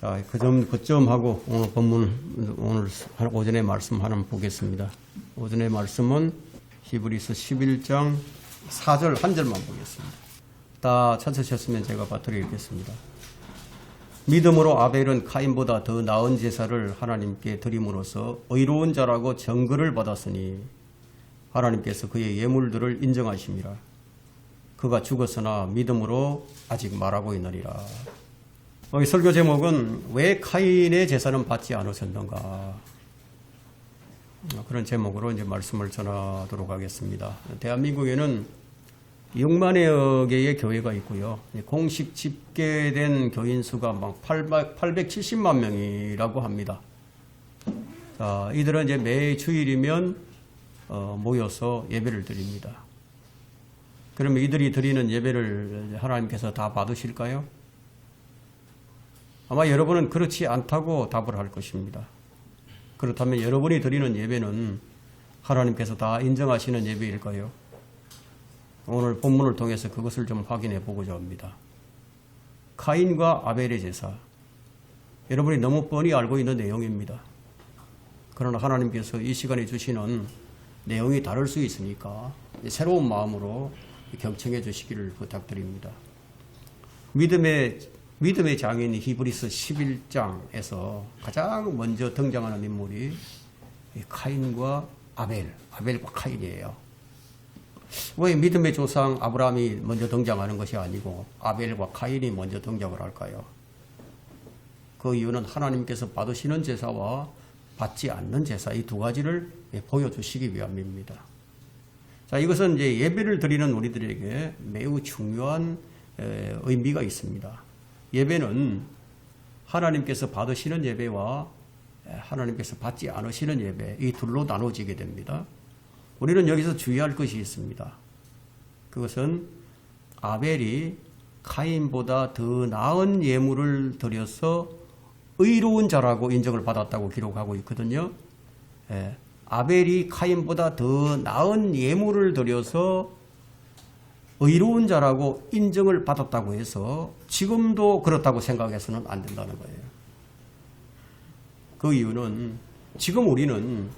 자, 그 점하고 오늘 본문, 오늘 오전에 말씀 하나 보겠습니다. 오전에 말씀은 히브리서 11장 4절 한 절만 보겠습니다. 다 찾으셨으면 제가 빠뜨려 읽겠습니다. 믿음으로 아벨은 카인보다 더 나은 제사를 하나님께 드림으로써 의로운 자라고 정글을 받았으니 하나님께서 그의 예물들을 인정하심이라. 그가 죽었으나 믿음으로 아직 말하고 있느니라. 이 설교 제목은 왜 카인의 제사는 받지 않으셨는가, 그런 제목으로 이제 말씀을 전하도록 하겠습니다. 대한민국에는 6만여 개의 교회가 있고요. 공식 집계된 교인 수가 막 870만 명이라고 합니다. 자, 이들은 이제 매 주일이면 모여서 예배를 드립니다. 그러면 이들이 드리는 예배를 하나님께서 다 받으실까요? 아마 여러분은 그렇지 않다고 답을 할 것입니다. 그렇다면 여러분이 드리는 예배는 하나님께서 다 인정하시는 예배일까요? 오늘 본문을 통해서 그것을 좀 확인해 보고자 합니다. 카인과 아벨의 제사, 여러분이 너무 뻔히 알고 있는 내용입니다. 그러나 하나님께서 이 시간에 주시는 내용이 다를 수 있으니까 새로운 마음으로 경청해 주시기를 부탁드립니다. 믿음의 장인 히브리서 11장에서 가장 먼저 등장하는 인물이 카인과 아벨과 카인이에요. 왜 믿음의 조상 아브라함이 먼저 등장하는 것이 아니고 아벨과 카인이 먼저 등장을 할까요? 그 이유는 하나님께서 받으시는 제사와 받지 않는 제사, 이 두 가지를 보여주시기 위함입니다. 자, 이것은 이제 예배를 드리는 우리들에게 매우 중요한 의미가 있습니다. 예배는 하나님께서 받으시는 예배와 하나님께서 받지 않으시는 예배, 이 둘로 나눠지게 됩니다. 우리는 여기서 주의할 것이 있습니다. 그것은 아벨이 카인보다 더 나은 예물을 드려서 의로운 자라고 인정을 받았다고 기록하고 있거든요. 아벨이 카인보다 더 나은 예물을 드려서 의로운 자라고 인정을 받았다고 해서 지금도 그렇다고 생각해서는 안 된다는 거예요. 그 이유는 지금 우리는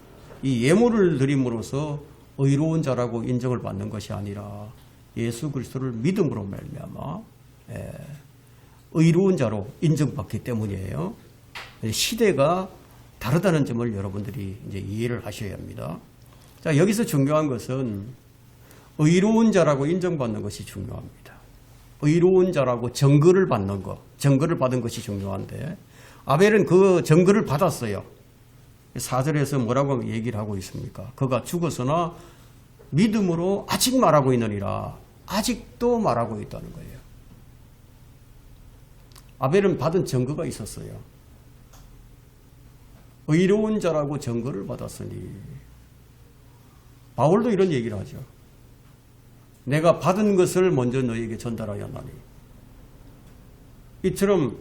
이 예물을 드림으로써 의로운 자라고 인정을 받는 것이 아니라 예수 그리스도를 믿음으로 말미암아 의로운 자로 인정받기 때문이에요. 시대가 다르다는 점을 여러분들이 이제 이해를 하셔야 합니다. 자, 여기서 중요한 것은 의로운 자라고 인정받는 것이 중요합니다. 의로운 자라고 정글을 받는 것, 정글을 받은 것이 중요한데 아벨은 그 정글을 받았어요. 4절에서 뭐라고 얘기를 하고 있습니까? 그가 죽었으나 믿음으로 아직 말하고 있느니라. 아직도 말하고 있다는 거예요. 아벨은 받은 증거가 있었어요. 의로운 자라고 증거를 받았으니. 바울도 이런 얘기를 하죠. 내가 받은 것을 먼저 너에게 전달하였나니. 이처럼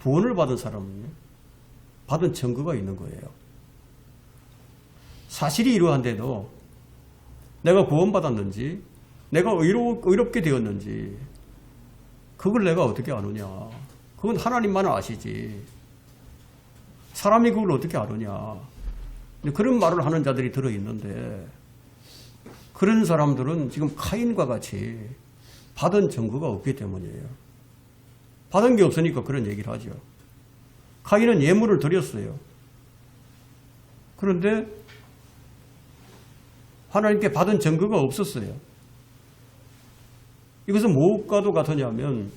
구원을 받은 사람은 받은 증거가 있는 거예요. 사실이 이러한데도 내가 구원받았는지, 내가 의롭게 되었는지, 그걸 내가 어떻게 아느냐. 그건 하나님만 아시지. 사람이 그걸 어떻게 아느냐. 그런 말을 하는 자들이 들어있는데, 그런 사람들은 지금 카인과 같이 받은 증거가 없기 때문이에요. 받은 게 없으니까 그런 얘기를 하죠. 카인은 예물을 드렸어요. 그런데 하나님께 받은 증거가 없었어요. 이것은 무엇과도 같으냐면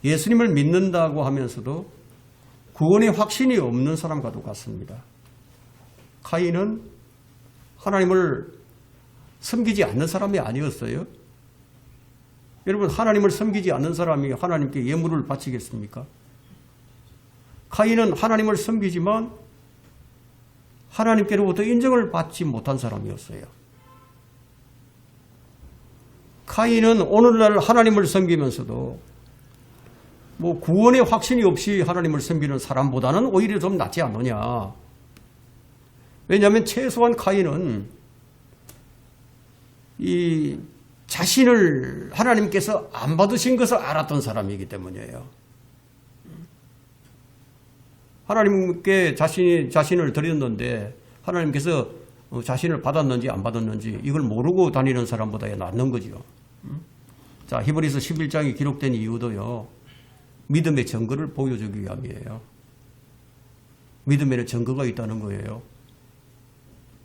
예수님을 믿는다고 하면서도 구원의 확신이 없는 사람과도 같습니다. 카인은 하나님을 섬기지 않는 사람이 아니었어요. 여러분, 하나님을 섬기지 않는 사람이 하나님께 예물을 바치겠습니까? 카인은 하나님을 섬기지만 하나님께로부터 인정을 받지 못한 사람이었어요. 카인은 오늘날 하나님을 섬기면서도 뭐 구원의 확신이 없이 하나님을 섬기는 사람보다는 오히려 좀 낫지 않느냐. 왜냐하면 최소한 카인은 이 자신을 하나님께서 안 받으신 것을 알았던 사람이기 때문이에요. 하나님께 자신을 드렸는데 하나님께서 자신을 받았는지 안 받았는지 이걸 모르고 다니는 사람보다 낫는 거죠. 자, 히브리서 11장이 기록된 이유도요. 믿음의 증거를 보여주기 위함이에요. 믿음에는 증거가 있다는 거예요.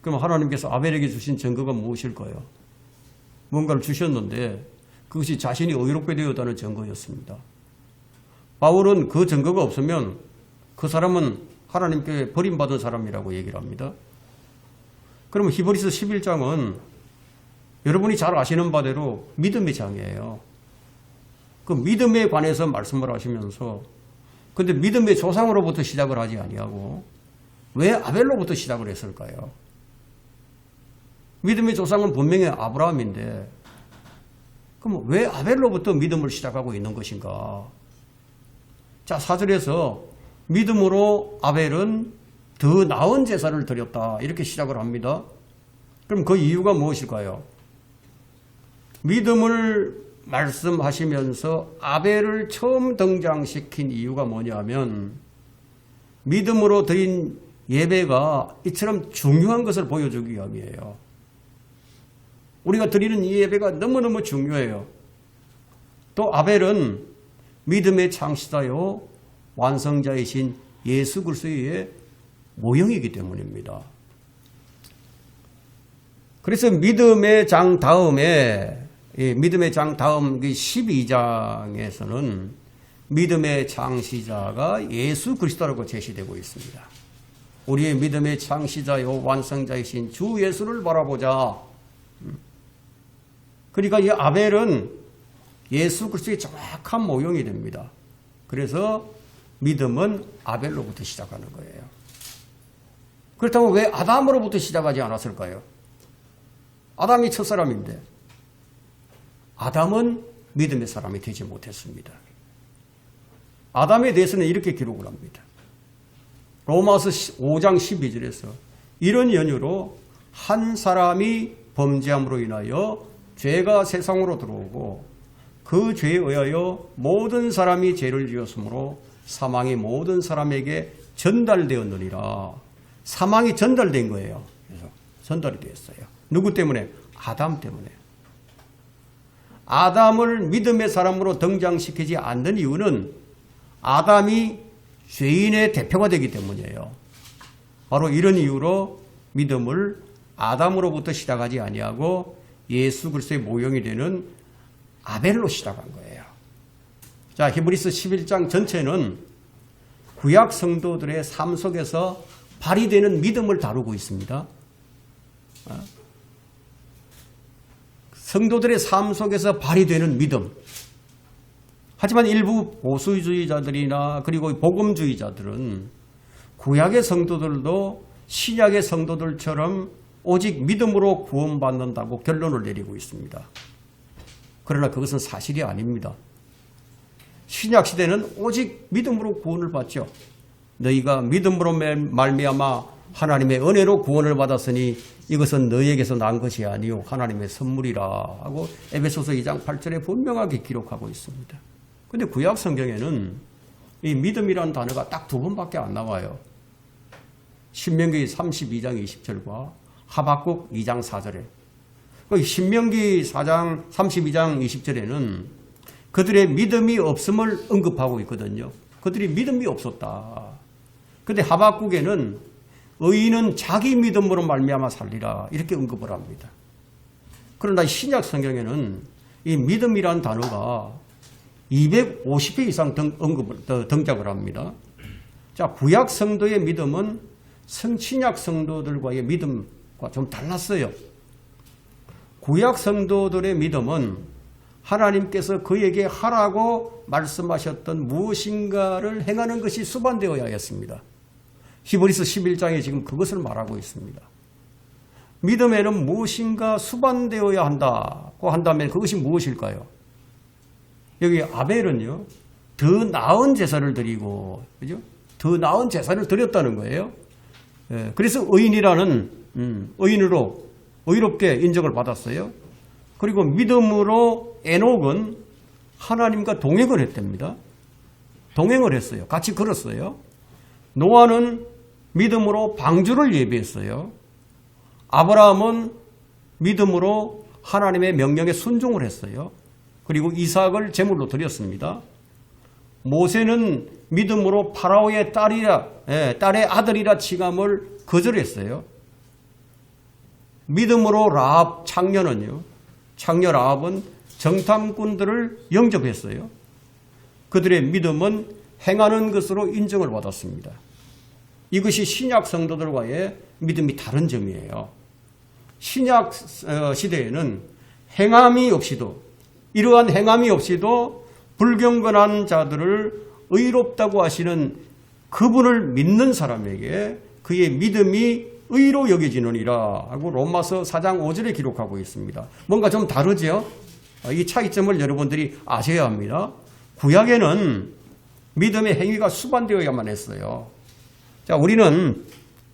그럼 하나님께서 아벨에게 주신 증거가 무엇일까요? 뭔가를 주셨는데 그것이 자신이 의롭게 되었다는 증거였습니다. 바울은 그 증거가 없으면 그 사람은 하나님께 버림받은 사람이라고 얘기를 합니다. 그러면 히브리서 11장은 여러분이 잘 아시는 바대로 믿음의 장이에요. 그 믿음에 관해서 말씀을 하시면서 근데 믿음의 조상으로부터 시작을 하지 아니하고 왜 아벨로부터 시작을 했을까요? 믿음의 조상은 분명히 아브라함인데 그럼 왜 아벨로부터 믿음을 시작하고 있는 것인가? 자, 4절에서 믿음으로 아벨은 더 나은 제사를 드렸다 이렇게 시작을 합니다. 그럼 그 이유가 무엇일까요? 믿음을 말씀하시면서 아벨을 처음 등장시킨 이유가 뭐냐면 믿음으로 드린 예배가 이처럼 중요한 것을 보여주기 위함이에요. 우리가 드리는 이 예배가 너무너무 중요해요. 또 아벨은 믿음의 창시자요 완성자이신 예수 그리스도의 모형이기 때문입니다. 그래서 믿음의 장 다음에 믿음의 장 다음 12장에서는 믿음의 창시자가 예수 그리스도라고 제시되고 있습니다. 우리의 믿음의 창시자요 완성자이신 주 예수를 바라보자. 그러니까 이 아벨은 예수 그리스도의 정확한 모형이 됩니다. 그래서 믿음은 아벨로부터 시작하는 거예요. 그렇다면 왜 아담으로부터 시작하지 않았을까요? 아담이 첫사람인데 아담은 믿음의 사람이 되지 못했습니다. 아담에 대해서는 이렇게 기록을 합니다. 로마서 5장 12절에서 이런 연유로 한 사람이 범죄함으로 인하여 죄가 세상으로 들어오고 그 죄에 의하여 모든 사람이 죄를 지었으므로 사망이 모든 사람에게 전달되었느니라. 사망이 전달된 거예요. 그래서 전달이 되었어요. 누구 때문에? 아담 때문에. 아담을 믿음의 사람으로 등장시키지 않는 이유는 아담이 죄인의 대표가 되기 때문이에요. 바로 이런 이유로 믿음을 아담으로부터 시작하지 아니하고 예수 그리스도의 모형이 되는 아벨로 시작한 거예요. 자, 히브리서 11장 전체는 구약 성도들의 삶 속에서 발휘되는 믿음을 다루고 있습니다. 성도들의 삶 속에서 발휘되는 믿음. 하지만 일부 보수주의자들이나 그리고 복음주의자들은 구약의 성도들도 신약의 성도들처럼 오직 믿음으로 구원받는다고 결론을 내리고 있습니다. 그러나 그것은 사실이 아닙니다. 신약 시대는 오직 믿음으로 구원을 받죠. 너희가 믿음으로 말미암아 하나님의 은혜로 구원을 받았으니 이것은 너희에게서 난 것이 아니요 하나님의 선물이라 하고 에베소서 2장 8절에 분명하게 기록하고 있습니다. 그런데 구약 성경에는 이 믿음이라는 단어가 딱 두 번밖에 안 나와요. 신명기 32장 20절과 하박국 2장 4절에. 신명기 4장 32장 20절에는 그들의 믿음이 없음을 언급하고 있거든요. 그들이 믿음이 없었다. 그런데 하박국에는 의인은 자기 믿음으로 말미암아 살리라 이렇게 언급을 합니다. 그러나 신약 성경에는 이 믿음이라는 단어가 250회 이상 등장을 합니다. 자, 구약 성도의 믿음은 신약 성도들과의 믿음과 좀 달랐어요. 구약 성도들의 믿음은 하나님께서 그에게 하라고 말씀하셨던 무엇인가를 행하는 것이 수반되어야 했습니다. 히브리서 11장에 지금 그것을 말하고 있습니다. 믿음에는 무엇인가 수반되어야 한다고 한다면 그것이 무엇일까요? 여기 아벨은요, 더 나은 제사를 드리고, 그죠? 더 나은 제사를 드렸다는 거예요. 그래서 의인이라는, 의인으로 의롭게 인정을 받았어요. 그리고 믿음으로 에녹은 하나님과 동행을 했답니다. 동행을 했어요. 같이 걸었어요. 노아는 믿음으로 방주를 예비했어요. 아브라함은 믿음으로 하나님의 명령에 순종을 했어요. 그리고 이삭을 제물로 드렸습니다. 모세는 믿음으로 파라오의 딸의 아들이라 칭함을 거절했어요. 믿음으로 라합 창녀 라합은 정탐꾼들을 영접했어요. 그들의 믿음은 행하는 것으로 인정을 받았습니다. 이것이 신약 성도들과의 믿음이 다른 점이에요. 신약 시대에는 행함이 없이도, 이러한 행함이 없이도 불경건한 자들을 의롭다고 하시는 그분을 믿는 사람에게 그의 믿음이 의로 여겨지느니라 하고 로마서 4장 5절에 기록하고 있습니다. 뭔가 좀 다르죠? 이 차이점을 여러분들이 아셔야 합니다. 구약에는 믿음의 행위가 수반되어야만 했어요. 자, 우리는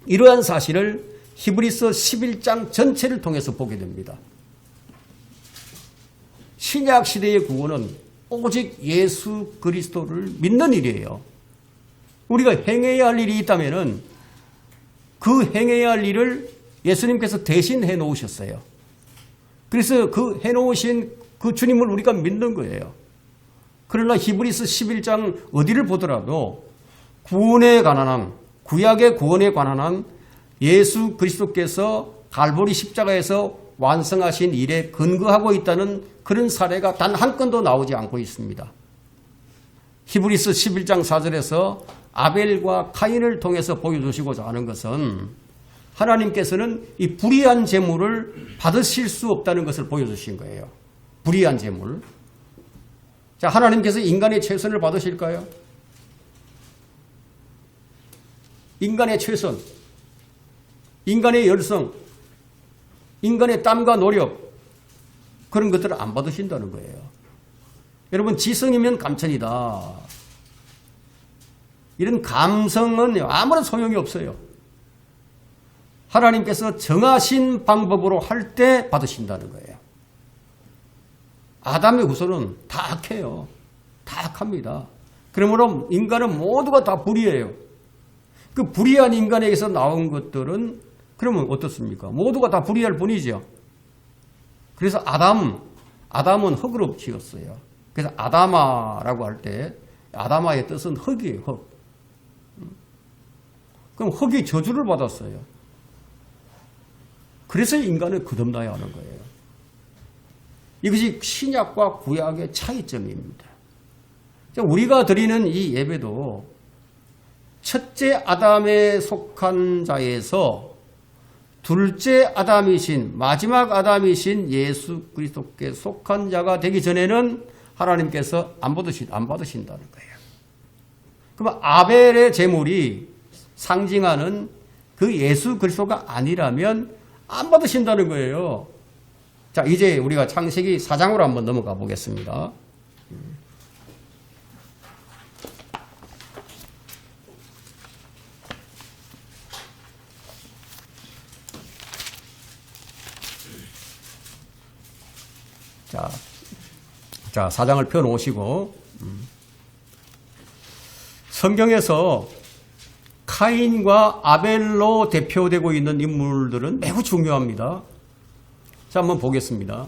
이러한 사실을 히브리서 11장 전체를 통해서 보게 됩니다. 신약 시대의 구원은 오직 예수 그리스도를 믿는 일이에요. 우리가 행해야 할 일이 있다면은 그 행해야 할 일을 예수님께서 대신 해놓으셨어요. 그래서 그 해놓으신 그 주님을 우리가 믿는 거예요. 그러나 히브리서 11장 어디를 보더라도 구원에 관한 한, 구약의 구원에 관한 한 예수 그리스도께서 갈보리 십자가에서 완성하신 일에 근거하고 있다는 그런 사례가 단 한 건도 나오지 않고 있습니다. 히브리서 11장 4절에서 아벨과 카인을 통해서 보여주시고자 하는 것은 하나님께서는 이 불의한 제물을 받으실 수 없다는 것을 보여주신 거예요. 불의한 제물. 자, 하나님께서 인간의 최선을 받으실까요? 인간의 최선, 인간의 열성, 인간의 땀과 노력, 그런 것들을 안 받으신다는 거예요. 여러분, 지성이면 감천이다. 이런 감성은 아무런 소용이 없어요. 하나님께서 정하신 방법으로 할 때 받으신다는 거예요. 아담의 후손은 다 악해요. 다 악합니다. 그러므로 인간은 모두가 다 불의해요. 그 불의한 인간에게서 나온 것들은 그러면 어떻습니까? 모두가 다 불의할 뿐이죠. 그래서 아담은 흙으로 지었어요. 그래서 아담아라고 할 때 아담아의 뜻은 흙이에요. 흙. 그럼 흙이 저주를 받았어요. 그래서 인간을 거듭나야 하는 거예요. 이것이 신약과 구약의 차이점입니다. 우리가 드리는 이 예배도 첫째 아담에 속한 자에서 둘째 아담이신, 마지막 아담이신 예수 그리스도께 속한 자가 되기 전에는 하나님께서 안 받으신다는 거예요. 그럼 아벨의 제물이 상징하는 그 예수 그리스도가 아니라면 안 받으신다는 거예요. 자, 이제 우리가 창세기 4장으로 한번 넘어가 보겠습니다. 자, 4장을 펴놓으시고, 성경에서 카인과 아벨로 대표되고 있는 인물들은 매우 중요합니다. 자, 한번 보겠습니다.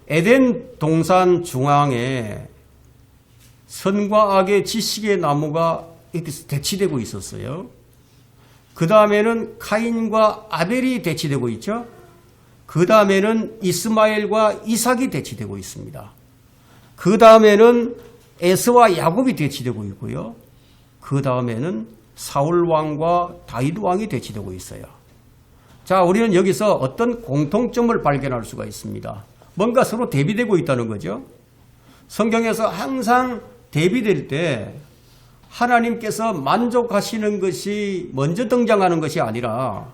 에덴 동산 중앙에 선과 악의 지식의 나무가 이렇게 대치되고 있었어요. 그 다음에는 카인과 아벨이 대치되고 있죠. 그 다음에는 이스마엘과 이삭이 대치되고 있습니다. 그 다음에는 에서와 야곱이 대치되고 있고요. 그 다음에는 사울 왕과 다윗 왕이 대치되고 있어요. 자, 우리는 여기서 어떤 공통점을 발견할 수가 있습니다. 뭔가 서로 대비되고 있다는 거죠. 성경에서 항상 대비될 때 하나님께서 만족하시는 것이 먼저 등장하는 것이 아니라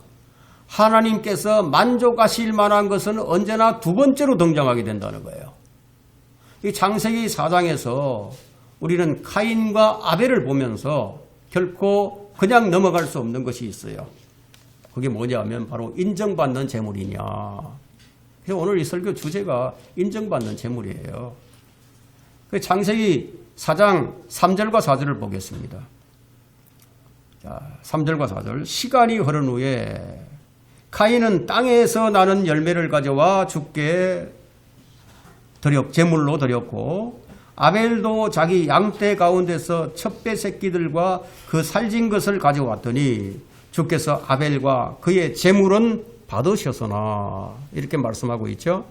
하나님께서 만족하실 만한 것은 언제나 두 번째로 등장하게 된다는 거예요. 이 창세기 4장에서 우리는 카인과 아벨을 보면서 결코 그냥 넘어갈 수 없는 것이 있어요. 그게 뭐냐면 바로 인정받는 재물이냐. 그래서 오늘 이 설교 주제가 인정받는 재물이에요. 창세기 4장 3절과 4절을 보겠습니다. 자, 3절과 4절. 시간이 흐른 후에 카인은 땅에서 나는 열매를 가져와 주께 제물로 드렸고 아벨도 자기 양떼 가운데서 첩배 새끼들과 그 살진 것을 가져왔더니 주께서 아벨과 그의 제물은 받으셨으나 이렇게 말씀하고 있죠.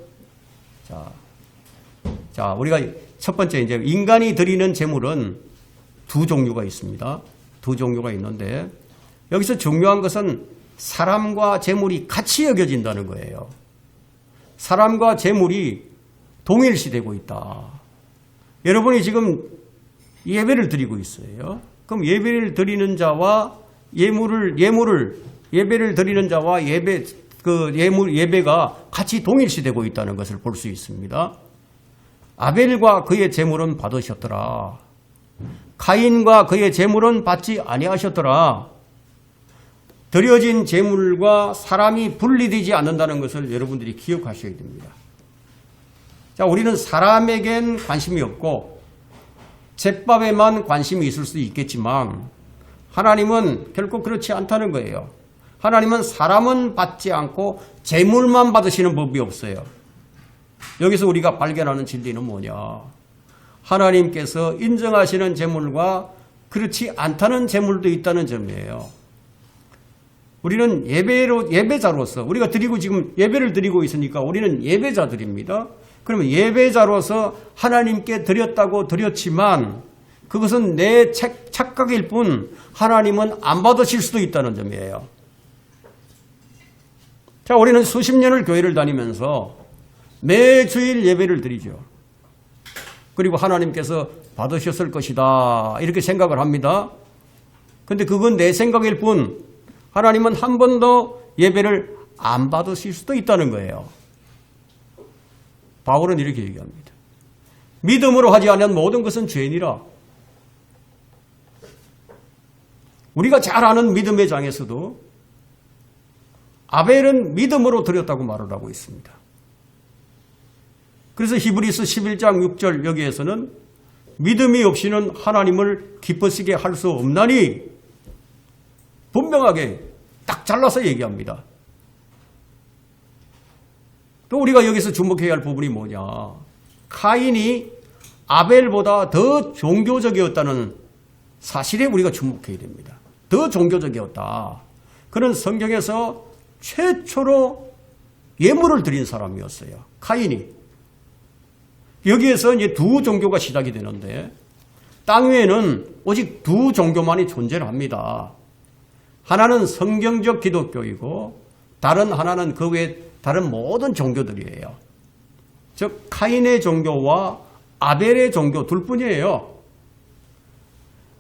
자, 우리가 첫 번째 이제 인간이 드리는 제물은 두 종류가 있습니다. 두 종류가 있는데 여기서 중요한 것은 사람과 제물이 같이 여겨진다는 거예요. 사람과 제물이 동일시되고 있다. 여러분이 지금 예배를 드리고 있어요. 그럼 예배를 드리는 자와 예배를 드리는 자와 예배가 같이 동일시되고 있다는 것을 볼 수 있습니다. 아벨과 그의 제물은 받으셨더라. 카인과 그의 제물은 받지 아니하셨더라. 드려진 제물과 사람이 분리되지 않는다는 것을 여러분들이 기억하셔야 됩니다. 자, 우리는 사람에겐 관심이 없고 제밥에만 관심이 있을 수 있겠지만 하나님은 결코 그렇지 않다는 거예요. 하나님은 사람은 받지 않고 제물만 받으시는 법이 없어요. 여기서 우리가 발견하는 진리는 뭐냐? 하나님께서 인정하시는 제물과 그렇지 않다는 제물도 있다는 점이에요. 우리는 예배자로서 우리가 지금 예배를 드리고 있으니까 우리는 예배자들입니다. 그러면 예배자로서 하나님께 드렸지만 그것은 내 착각일 뿐 하나님은 안 받으실 수도 있다는 점이에요. 자, 우리는 수십 년을 교회를 다니면서 매 주일 예배를 드리죠. 그리고 하나님께서 받으셨을 것이다 이렇게 생각을 합니다. 그런데 그건 내 생각일 뿐 하나님은 한 번도 예배를 안 받으실 수도 있다는 거예요. 바울은 이렇게 얘기합니다. 믿음으로 하지 않은 모든 것은 죄니라. 우리가 잘 아는 믿음의 장에서도 아벨은 믿음으로 드렸다고 말을 하고 있습니다. 그래서 히브리서 11장 6절 여기에서는 믿음이 없이는 하나님을 기쁘시게 할 수 없나니 분명하게 딱 잘라서 얘기합니다. 또 우리가 여기서 주목해야 할 부분이 뭐냐? 카인이 아벨보다 더 종교적이었다는 사실에 우리가 주목해야 됩니다. 더 종교적이었다. 그는 성경에서 최초로 예물을 드린 사람이었어요. 카인이. 여기에서 이제 두 종교가 시작이 되는데 땅 위에는 오직 두 종교만이 존재를 합니다. 하나는 성경적 기독교이고 다른 하나는 그 외에 다른 모든 종교들이에요. 즉 카인의 종교와 아벨의 종교 둘뿐이에요.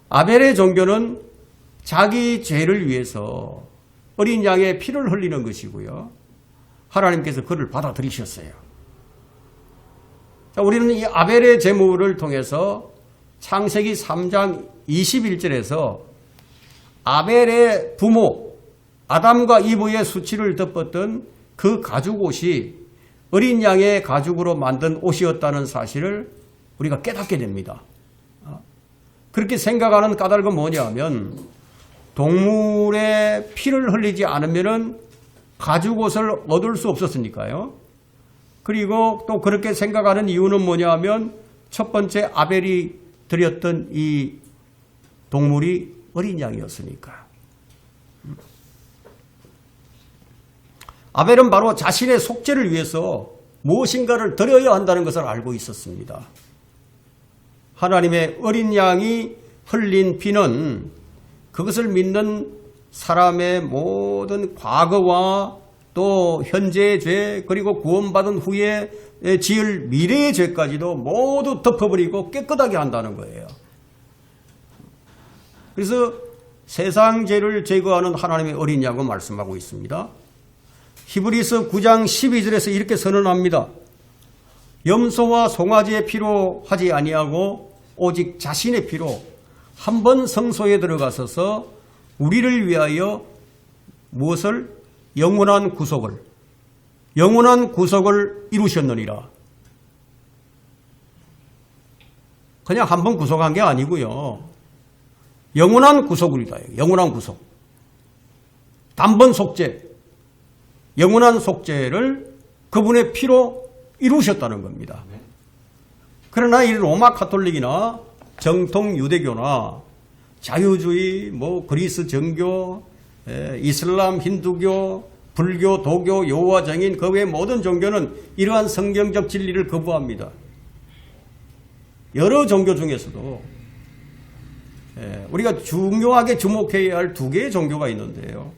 아벨의 종교는 자기 죄를 위해서 어린 양의 피를 흘리는 것이고요. 하나님께서 그를 받아들이셨어요. 자, 우리는 이 아벨의 제물을 통해서 창세기 3장 21절에서 아벨의 부모 아담과 이브의 수치를 덮었던 그 가죽옷이 어린 양의 가죽으로 만든 옷이었다는 사실을 우리가 깨닫게 됩니다. 그렇게 생각하는 까닭은 뭐냐면 동물의 피를 흘리지 않으면 가죽옷을 얻을 수 없었으니까요. 그리고 또 그렇게 생각하는 이유는 뭐냐면 첫 번째 아벨이 드렸던 이 동물이 어린 양이었으니까. 아벨은 바로 자신의 속죄를 위해서 무엇인가를 드려야 한다는 것을 알고 있었습니다. 하나님의 어린 양이 흘린 피는 그것을 믿는 사람의 모든 과거와 또 현재의 죄 그리고 구원받은 후에 지을 미래의 죄까지도 모두 덮어버리고 깨끗하게 한다는 거예요. 그래서 세상 죄를 제거하는 하나님의 어린 양을 말씀하고 있습니다. 히브리서 9장 12절에서 이렇게 선언합니다. 염소와 송아지의 피로 하지 아니하고 오직 자신의 피로 한 번 성소에 들어가서서 우리를 위하여 무엇을? 영원한 구속을 이루셨느니라. 그냥 한 번 구속한 게 아니고요. 영원한 구속이다. 영원한 구속. 단번 속죄. 영원한 속죄를 그분의 피로 이루셨다는 겁니다. 그러나 이 로마 카톨릭이나 정통 유대교나 자유주의, 그리스 정교, 이슬람, 힌두교, 불교, 도교, 여호와 증인, 그 외 모든 종교는 이러한 성경적 진리를 거부합니다. 여러 종교 중에서도 우리가 중요하게 주목해야 할 두 개의 종교가 있는데요.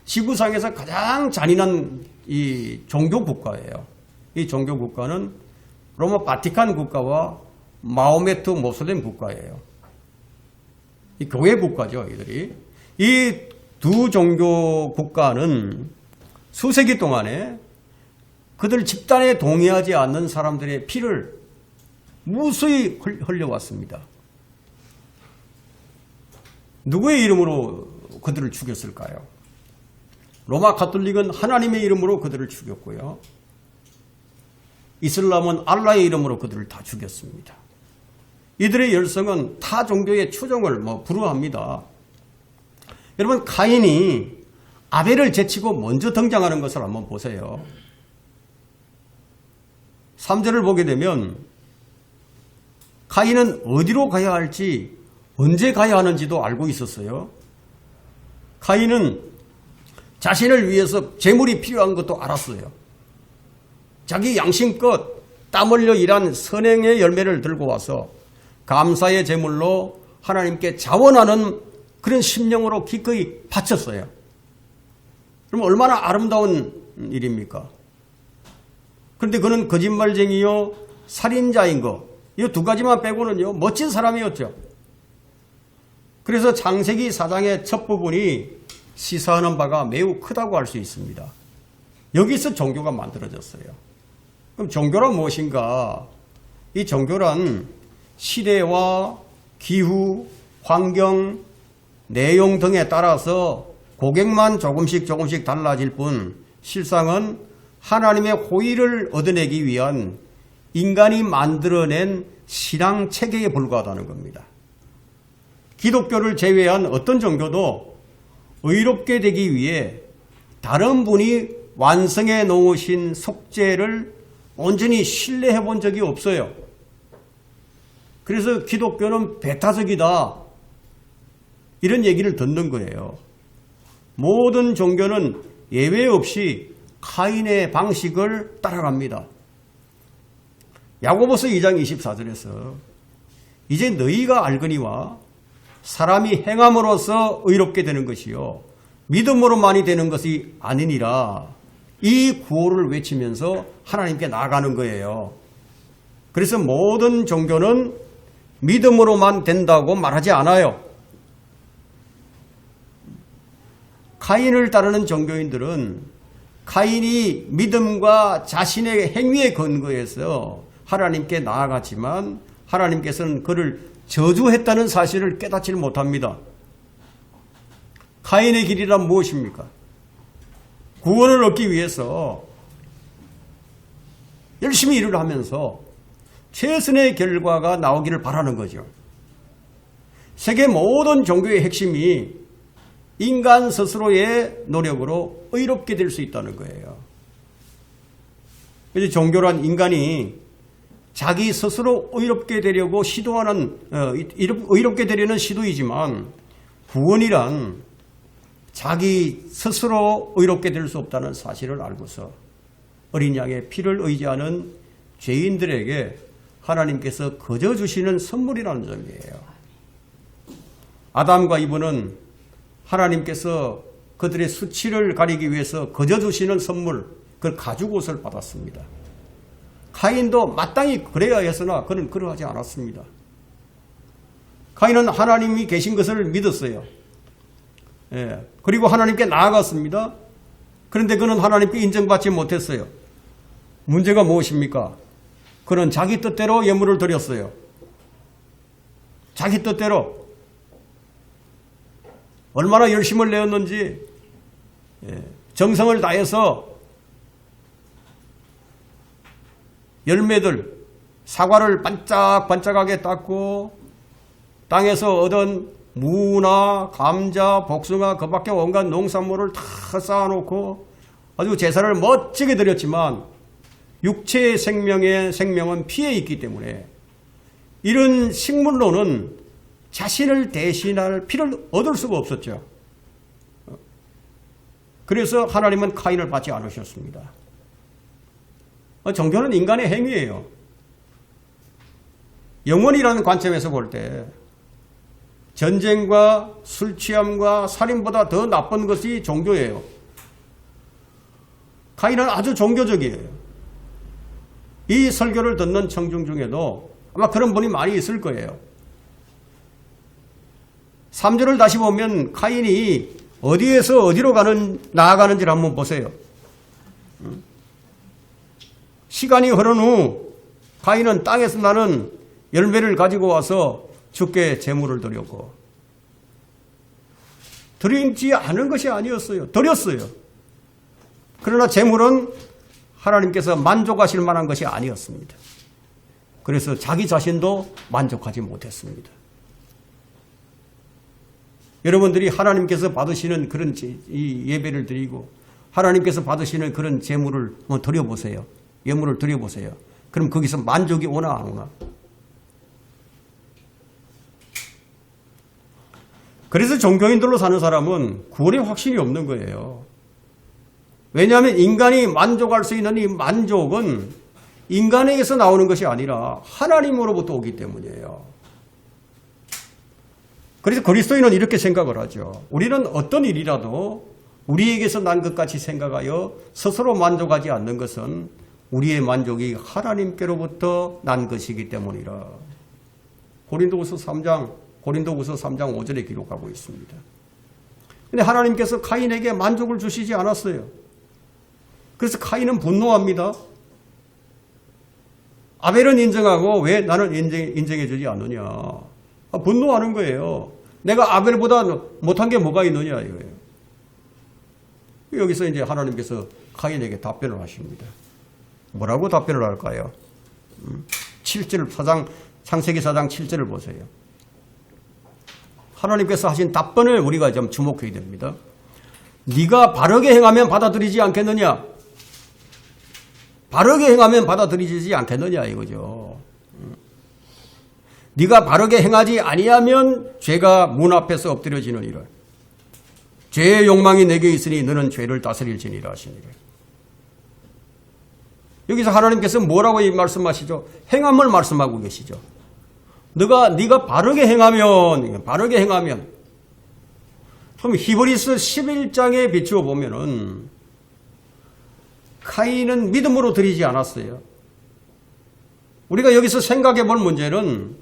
지구상에서 가장 잔인한 이 종교 국가예요. 이 종교 국가는 로마 바티칸 국가와 마호메트 모슬렘 국가예요. 이 교회 국가죠, 이들이. 이 두 종교 국가는 수세기 동안에 그들 집단에 동의하지 않는 사람들의 피를 무수히 흘려왔습니다. 누구의 이름으로 그들을 죽였을까요? 로마 가톨릭은 하나님의 이름으로 그들을 죽였고요. 이슬람은 알라의 이름으로 그들을 다 죽였습니다. 이들의 열성은 타 종교의 추종을 불허합니다. 여러분, 가인이 아벨을 제치고 먼저 등장하는 것을 한번 보세요. 3절을 보게 되면 가인은 어디로 가야 할지, 언제 가야 하는지도 알고 있었어요. 가인은 자신을 위해서 재물이 필요한 것도 알았어요. 자기 양심껏 땀 흘려 일한 선행의 열매를 들고 와서 감사의 제물로 하나님께 자원하는 그런 심령으로 기꺼이 바쳤어요. 그럼 얼마나 아름다운 일입니까? 그런데 그는 거짓말쟁이요, 살인자인 거, 이 두 가지만 빼고는요, 멋진 사람이었죠. 그래서 창세기 4장의 첫 부분이 시사하는 바가 매우 크다고 할 수 있습니다. 여기서 종교가 만들어졌어요. 그럼 종교란 무엇인가? 이 종교란 시대와 기후, 환경, 내용 등에 따라서 고객만 조금씩 달라질 뿐 실상은 하나님의 호의를 얻어내기 위한 인간이 만들어낸 신앙 체계에 불과하다는 겁니다. 기독교를 제외한 어떤 종교도 의롭게 되기 위해 다른 분이 완성해 놓으신 속죄를 온전히 신뢰해 본 적이 없어요. 그래서 기독교는 배타적이다, 이런 얘기를 듣는 거예요. 모든 종교는 예외 없이 카인의 방식을 따라갑니다. 야고보서 2장 24절에서 이제 너희가 알거니와 사람이 행함으로써 의롭게 되는 것이요 믿음으로만이 되는 것이 아니니라, 이 구호를 외치면서 하나님께 나아가는 거예요. 그래서 모든 종교는 믿음으로만 된다고 말하지 않아요. 카인을 따르는 종교인들은 카인이 믿음과 자신의 행위에 근거해서 하나님께 나아갔지만 하나님께서는 그를 저주했다는 사실을 깨닫지 못합니다. 카인의 길이란 무엇입니까? 구원을 얻기 위해서 열심히 일을 하면서 최선의 결과가 나오기를 바라는 거죠. 세계 모든 종교의 핵심이 인간 스스로의 노력으로 의롭게 될 수 있다는 거예요. 그래서 종교란 인간이 자기 스스로 의롭게 되려고 시도하는, 의롭게 되려는 시도이지만 구원이란 자기 스스로 의롭게 될 수 없다는 사실을 알고서 어린 양의 피를 의지하는 죄인들에게 하나님께서 거저 주시는 선물이라는 점이에요. 아담과 이브는 하나님께서 그들의 수치를 가리기 위해서 거저 주시는 선물, 그걸 가죽옷을 받았습니다. 카인도 마땅히 그래야 했으나 그는 그러하지 않았습니다. 카인은 하나님이 계신 것을 믿었어요. 그리고 하나님께 나아갔습니다. 그런데 그는 하나님께 인정받지 못했어요. 문제가 무엇입니까? 그는 자기 뜻대로 예물을 드렸어요. 자기 뜻대로. 얼마나 열심을 내었는지, 정성을 다해서 열매들, 사과를 반짝반짝하게 닦고 땅에서 얻은 무나 감자, 복숭아, 그 밖에 온갖 농산물을 다 쌓아놓고 아주 제사를 멋지게 드렸지만 육체의 생명은 피해 있기 때문에 이런 식물로는 자신을 대신할 피를 얻을 수가 없었죠. 그래서 하나님은 카인을 받지 않으셨습니다. 종교는 인간의 행위예요. 영원이라는 관점에서 볼 때 전쟁과 술 취함과 살인보다 더 나쁜 것이 종교예요. 카인은 아주 종교적이에요. 이 설교를 듣는 청중 중에도 아마 그런 분이 많이 있을 거예요. 3절을 다시 보면 카인이 어디에서 어디로 나아가는지를 한번 보세요. 시간이 흐른 후 카인은 땅에서 나는 열매를 가지고 와서 주께 제물을 드렸고, 드리지 않은 것이 아니었어요. 드렸어요. 그러나 제물은 하나님께서 만족하실 만한 것이 아니었습니다. 그래서 자기 자신도 만족하지 못했습니다. 여러분들이 하나님께서 받으시는 그런 이 예배를 드리고 하나님께서 받으시는 그런 제물을 한번 드려보세요. 예물을 드려보세요. 그럼 거기서 만족이 오나 안 오나? 그래서 종교인들로 사는 사람은 구원의 확신이 없는 거예요. 왜냐하면 인간이 만족할 수 있는 이 만족은 인간에게서 나오는 것이 아니라 하나님으로부터 오기 때문이에요. 그래서 그리스도인은 이렇게 생각을 하죠. 우리는 어떤 일이라도 우리에게서 난 것 같이 생각하여 스스로 만족하지 않는 것은 우리의 만족이 하나님께로부터 난 것이기 때문이라. 고린도후서 3장 5절에 기록하고 있습니다. 근데 하나님께서 카인에게 만족을 주시지 않았어요. 그래서 카인은 분노합니다. 아벨은 인정하고 왜 나는 인정해 주지 않느냐. 분노하는 거예요. 내가 아벨보다 못한 게 뭐가 있느냐 이거예요. 여기서 이제 하나님께서 카인에게 답변을 하십니다. 뭐라고 답변을 할까요? 7절 창세기 4장 7절을 보세요. 하나님께서 하신 답변을 우리가 좀 주목해야 됩니다. 네가 바르게 행하면 받아들이지 않겠느냐? 바르게 행하면 받아들이지 않겠느냐 이거죠. 네가 바르게 행하지 아니하면 죄가 문 앞에서 엎드려지느니라. 죄의 욕망이 내게 있으니 너는 죄를 다스릴지니라 하시니라. 여기서 하나님께서 뭐라고 말씀하시죠? 행함을 말씀하고 계시죠. 네가 바르게 행하면 그럼 히브리서 11장에 비추어 보면은 카인은 믿음으로 드리지 않았어요. 우리가 여기서 생각해 볼 문제는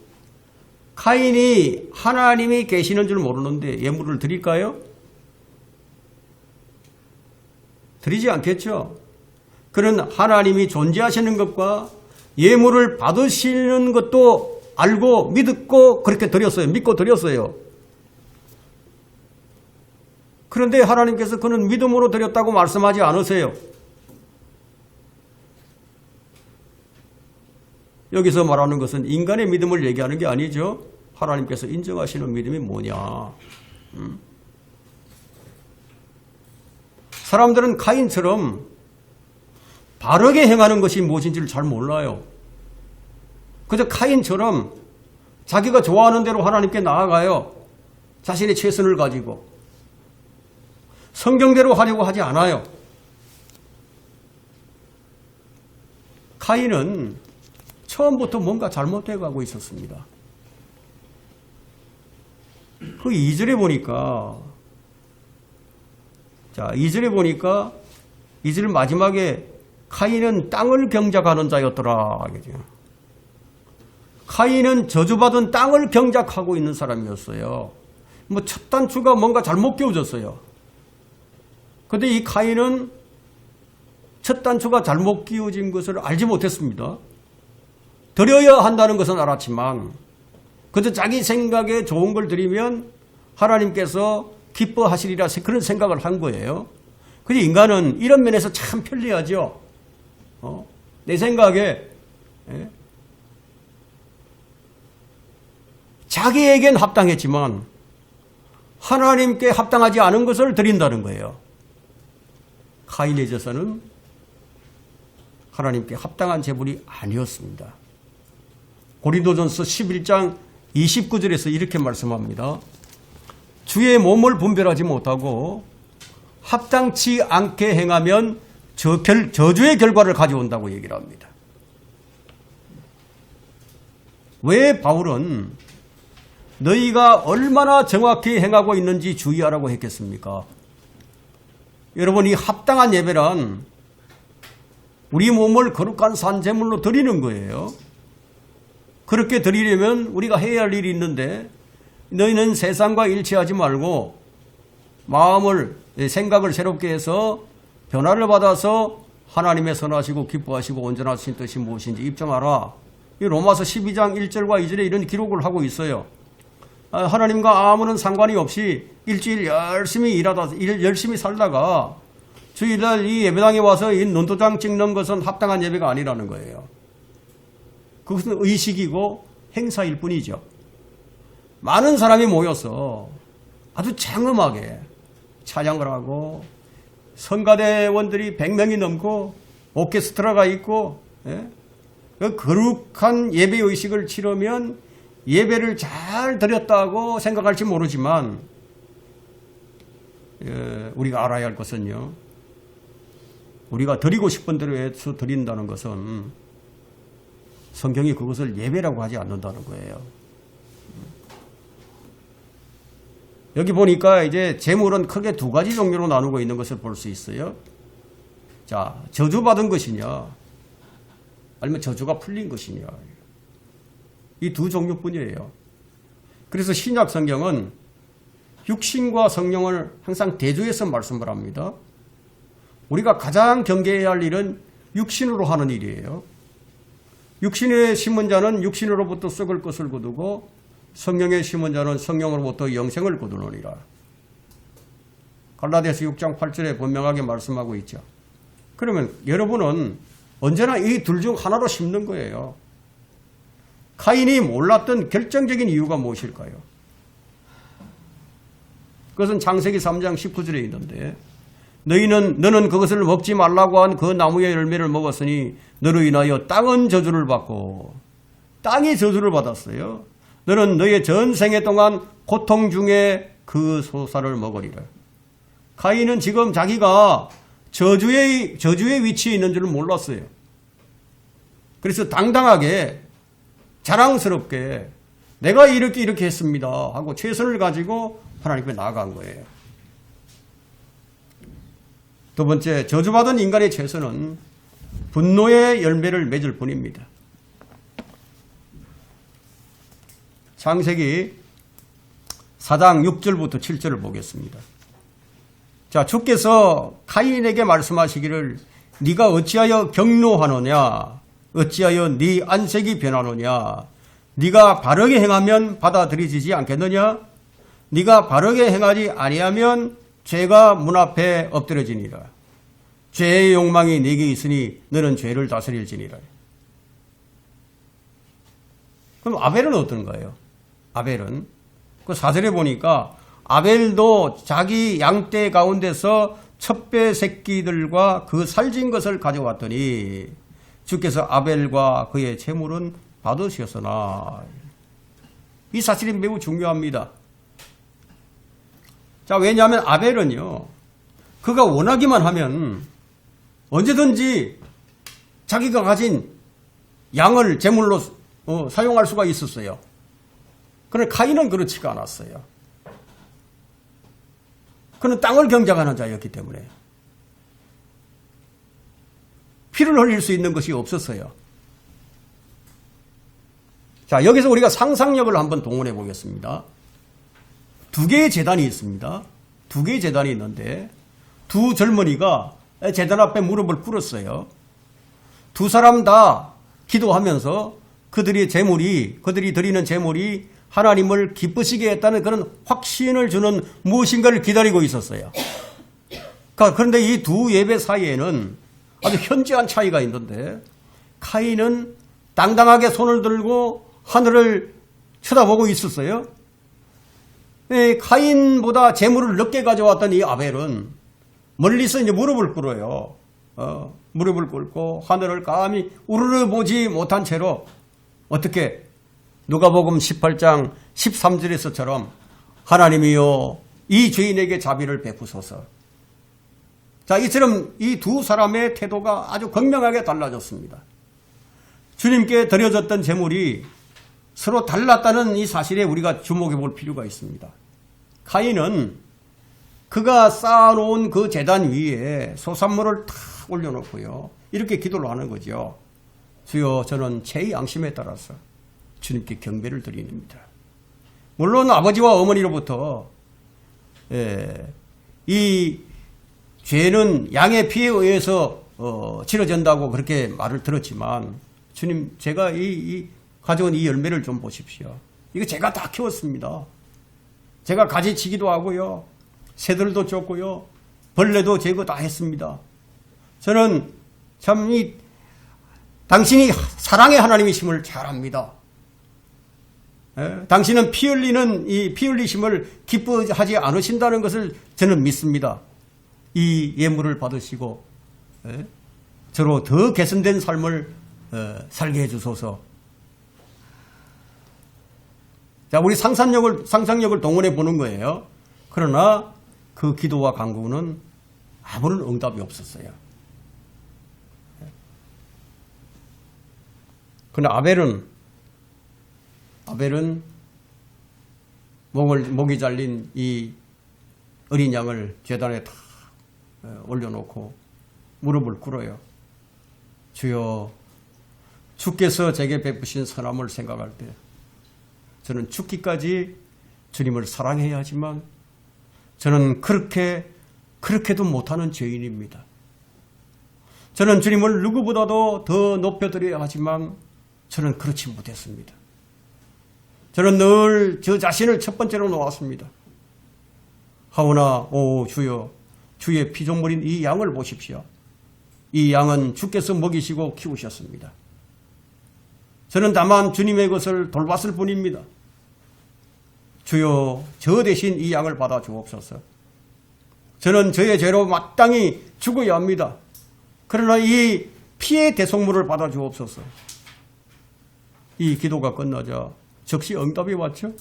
카인이 하나님이 계시는 줄 모르는데 예물을 드릴까요? 드리지 않겠죠. 그는 하나님이 존재하시는 것과 예물을 받으시는 것도 알고 믿고 그렇게 드렸어요. 믿고 드렸어요. 그런데 하나님께서 그는 믿음으로 드렸다고 말씀하지 않으세요. 여기서 말하는 것은 인간의 믿음을 얘기하는 게 아니죠. 하나님께서 인정하시는 믿음이 뭐냐. 사람들은 카인처럼 바르게 행하는 것이 무엇인지를 잘 몰라요. 그저 카인처럼 자기가 좋아하는 대로 하나님께 나아가요. 자신의 최선을 가지고. 성경대로 하려고 하지 않아요. 카인은 처음부터 뭔가 잘못되어 가고 있었습니다. 그 2절에 보니까 2절 마지막에 카인은 땅을 경작하는 자였더라. 카인은 저주받은 땅을 경작하고 있는 사람이었어요. 첫 단추가 뭔가 잘못 끼워졌어요. 그런데 이 카인은 첫 단추가 잘못 끼워진 것을 알지 못했습니다. 드려야 한다는 것은 알았지만 그저 자기 생각에 좋은 걸 드리면 하나님께서 기뻐하시리라 그런 생각을 한 거예요. 근데 인간은 이런 면에서 참 편리하죠. 내 생각에 자기에겐 합당했지만 하나님께 합당하지 않은 것을 드린다는 거예요. 카인의 제사는 하나님께 합당한 제물이 아니었습니다. 고린도전서 11장 29절에서 이렇게 말씀합니다. 주의 몸을 분별하지 못하고 합당치 않게 행하면 저주의 결과를 가져온다고 얘기를 합니다. 왜 바울은 너희가 얼마나 정확히 행하고 있는지 주의하라고 했겠습니까? 여러분, 이 합당한 예배란 우리 몸을 거룩한 산제물로 드리는 거예요. 그렇게 드리려면 우리가 해야 할 일이 있는데 너희는 세상과 일치하지 말고 마음을, 생각을 새롭게 해서 변화를 받아서 하나님의 선하시고 기뻐하시고 온전하신 뜻이 무엇인지 입증하라. 이 로마서 12장 1절과 2절에 이런 기록을 하고 있어요. 하나님과 아무런 상관이 없이 일주일 열심히 살다가 주일날 이 예배당에 와서 이 논도장 찍는 것은 합당한 예배가 아니라는 거예요. 그것은 의식이고 행사일 뿐이죠. 많은 사람이 모여서 아주 장엄하게 찬양을 하고 성가대원들이 100명이 넘고 오케스트라가 있고, 그 거룩한 예배의식을 치르면 예배를 잘 드렸다고 생각할지 모르지만 우리가 알아야 할 것은요, 우리가 드리고 싶은 대로 해서 드린다는 것은 성경이 그것을 예배라고 하지 않는다는 거예요. 여기 보니까 이제 제물은 크게 두 가지 종류로 나누고 있는 것을 볼 수 있어요. 자, 저주받은 것이냐 아니면 저주가 풀린 것이냐, 이 두 종류뿐이에요. 그래서 신약 성경은 육신과 성령을 항상 대조해서 말씀을 합니다. 우리가 가장 경계해야 할 일은 육신으로 하는 일이에요. 육신에 심은 자는 육신으로부터 썩을 것을 거두고 성령에 심은 자는 성령으로부터 영생을 거두느니라. 갈라디아서 6장 8절에 분명하게 말씀하고 있죠. 그러면 여러분은 언제나 이 둘 중 하나로 심는 거예요. 카인이 몰랐던 결정적인 이유가 무엇일까요? 그것은 창세기 3장 19절에 있는데, 너는 그것을 먹지 말라고 한 그 나무의 열매를 먹었으니 너로 인하여 땅은 저주를 받고, 땅이 저주를 받았어요. 너는 너의 전생애 동안 고통 중에 그 소사를 먹으리라. 카인은 지금 자기가 저주의 위치에 있는 줄을 몰랐어요. 그래서 당당하게 자랑스럽게 내가 이렇게 했습니다 하고 최선을 가지고 하나님께 나아간 거예요. 두 번째, 저주받은 인간의 최선은 분노의 열매를 맺을 뿐입니다. 창세기 4장 6절부터 7절을 보겠습니다. 자, 주께서 카인에게 말씀하시기를 네가 어찌하여 경노하느냐, 어찌하여 네 안색이 변하느냐, 네가 바르게 행하면 받아들여지지 않겠느냐, 네가 바르게 행하지 아니하면 죄가 문 앞에 엎드려지니라. 죄의 욕망이 네게 있으니 너는 죄를 다스릴지니라. 그럼 아벨은 어떤가요? 아벨은 그 4절에 보니까 아벨도 자기 양떼 가운데서 첩배 새끼들과 그 살진 것을 가져왔더니 주께서 아벨과 그의 제물은 받으셨으나. 이 사실이 매우 중요합니다. 자, 왜냐하면 아벨은요, 그가 원하기만 하면 언제든지 자기가 가진 양을 제물로 사용할 수가 있었어요. 그런데 카인은 그렇지가 않았어요. 그는 땅을 경작하는 자였기 때문에 피를 흘릴 수 있는 것이 없었어요. 자, 여기서 우리가 상상력을 한번 동원해 보겠습니다. 두 개의 제단이 있습니다. 두 개의 제단이 있는데 두 젊은이가 제단 앞에 무릎을 꿇었어요. 두 사람 다 기도하면서 그들이 드리는 제물이 하나님을 기쁘시게 했다는 그런 확신을 주는 무엇인가를 기다리고 있었어요. 그런데 이 두 예배 사이에는 아주 현저한 차이가 있는데, 카인은 당당하게 손을 들고 하늘을 쳐다보고 있었어요. 카인보다 재물을 늦게 가져왔던 이 아벨은 멀리서 이제 무릎을 꿇어요. 무릎을 꿇고 하늘을 감히 우르르 보지 못한 채로 어떻게 누가복음 18장 13절에서처럼 하나님이여 이 죄인에게 자비를 베푸소서. 자, 이처럼 이 두 사람의 태도가 아주 극명하게 달라졌습니다. 주님께 드려졌던 제물이 서로 달랐다는 이 사실에 우리가 주목해 볼 필요가 있습니다. 카인은 그가 쌓아놓은 그 제단 위에 소산물을 탁 올려놓고요. 이렇게 기도를 하는 거죠. 주여, 저는 제 양심에 따라서 주님께 경배를 드립니다. 물론 아버지와 어머니로부터 이 죄는 양의 피에 의해서 치러진다고 그렇게 말을 들었지만, 주님, 제가 가져온 이 열매를 좀 보십시오. 이거 제가 다 키웠습니다. 제가 가지치기도 하고요. 새들도 쫓고요. 벌레도 제거 다 했습니다. 저는 참 당신이 사랑의 하나님이심을 잘 압니다. 당신은 피 흘리심을 기뻐하지 않으신다는 것을 저는 믿습니다. 이 예물을 받으시고 저로 더 개선된 삶을 살게 해주소서. 자, 우리 상상력을 동원해 보는 거예요. 그러나 그 기도와 간구는 아무런 응답이 없었어요. 그러나 아벨은 목이 잘린 이 어린 양을 제단에 다 올려놓고 무릎을 꿇어요. 주여, 주께서 제게 베푸신 선함을 생각할 때 저는 죽기까지 주님을 사랑해야 하지만 저는 그렇게도 못하는 죄인입니다. 저는 주님을 누구보다도 더 높여드려야 하지만 저는 그렇지 못했습니다. 저는 늘 저 자신을 첫 번째로 놓았습니다. 하오나 오 주여, 주의 피조물인 이 양을 보십시오. 이 양은 주께서 먹이시고 키우셨습니다. 저는 다만 주님의 것을 돌봤을 뿐입니다. 주여, 저 대신 이 양을 받아 주옵소서. 저는 저의 죄로 마땅히 죽어야 합니다. 그러나 이 피의 대속물을 받아 주옵소서. 이 기도가 끝나자 즉시 응답이 왔죠.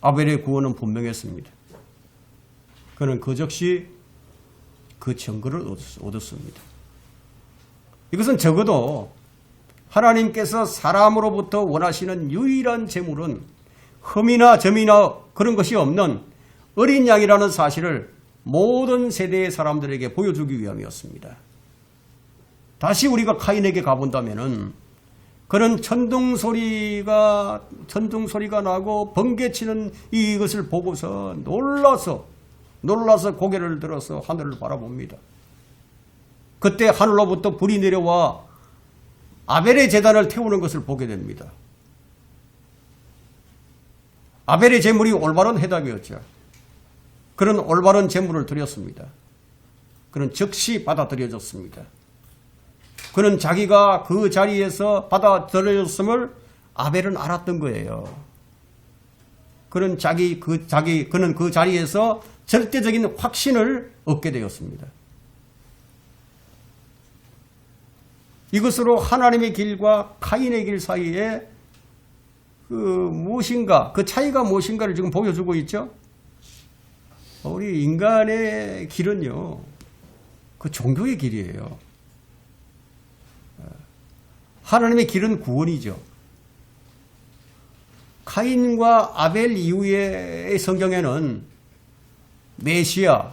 아벨의 구원은 분명했습니다. 그는 그 즉시 그 증거를 얻었습니다. 이것은 적어도 하나님께서 사람으로부터 원하시는 유일한 제물은 흠이나 점이나 그런 것이 없는 어린 양이라는 사실을 모든 세대의 사람들에게 보여주기 위함이었습니다. 다시 우리가 카인에게 가본다면은 그는 천둥소리가 나고 번개치는 이것을 보고서 놀라서 고개를 들어서 하늘을 바라봅니다. 그때 하늘로부터 불이 내려와 아벨의 제단을 태우는 것을 보게 됩니다. 아벨의 제물이 올바른 해답이었죠. 그는 올바른 제물을 드렸습니다. 그는 즉시 받아들여졌습니다. 그는 자기가 그 자리에서 받아들여졌음을 아벨은 알았던 거예요. 그는 그는 그 자리에서 절대적인 확신을 얻게 되었습니다. 이것으로 하나님의 길과 카인의 길 사이에 그 차이가 무엇인가를 지금 보여주고 있죠. 우리 인간의 길은요, 그 종교의 길이에요. 하나님의 길은 구원이죠. 카인과 아벨 이후의 성경에는 메시아,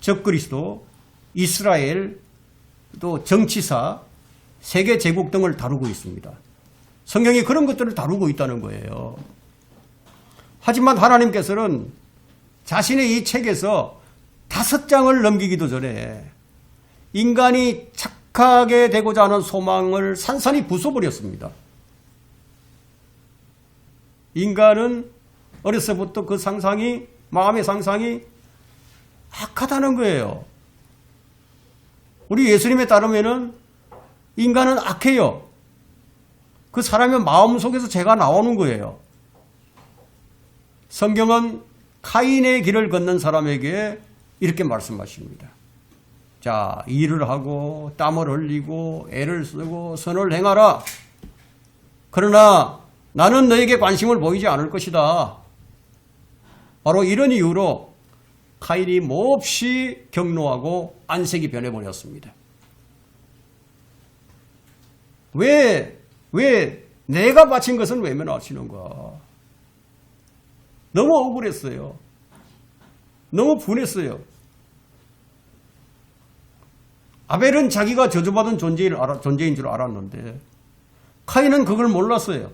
적그리스도, 이스라엘, 또 정치사, 세계 제국 등을 다루고 있습니다. 성경이 그런 것들을 다루고 있다는 거예요. 하지만 하나님께서는 자신의 이 책에서 5장을 넘기기도 전에 인간이 착하게 되고자 하는 소망을 산산이 부숴버렸습니다. 인간은 어려서부터 그 마음의 상상이 악하다는 거예요. 우리 예수님에 따르면은 인간은 악해요. 그 사람의 마음 속에서 죄가 나오는 거예요. 성경은 카인의 길을 걷는 사람에게 이렇게 말씀하십니다. 자, 일을 하고 땀을 흘리고 애를 쓰고 선을 행하라. 그러나 나는 너에게 관심을 보이지 않을 것이다. 바로 이런 이유로 카인이 몹시 격노하고 안색이 변해버렸습니다. 왜 내가 바친 것은 외면하시는가? 너무 억울했어요. 너무 분했어요. 아벨은 자기가 저주받은 존재인 줄 알았는데 카인은 그걸 몰랐어요.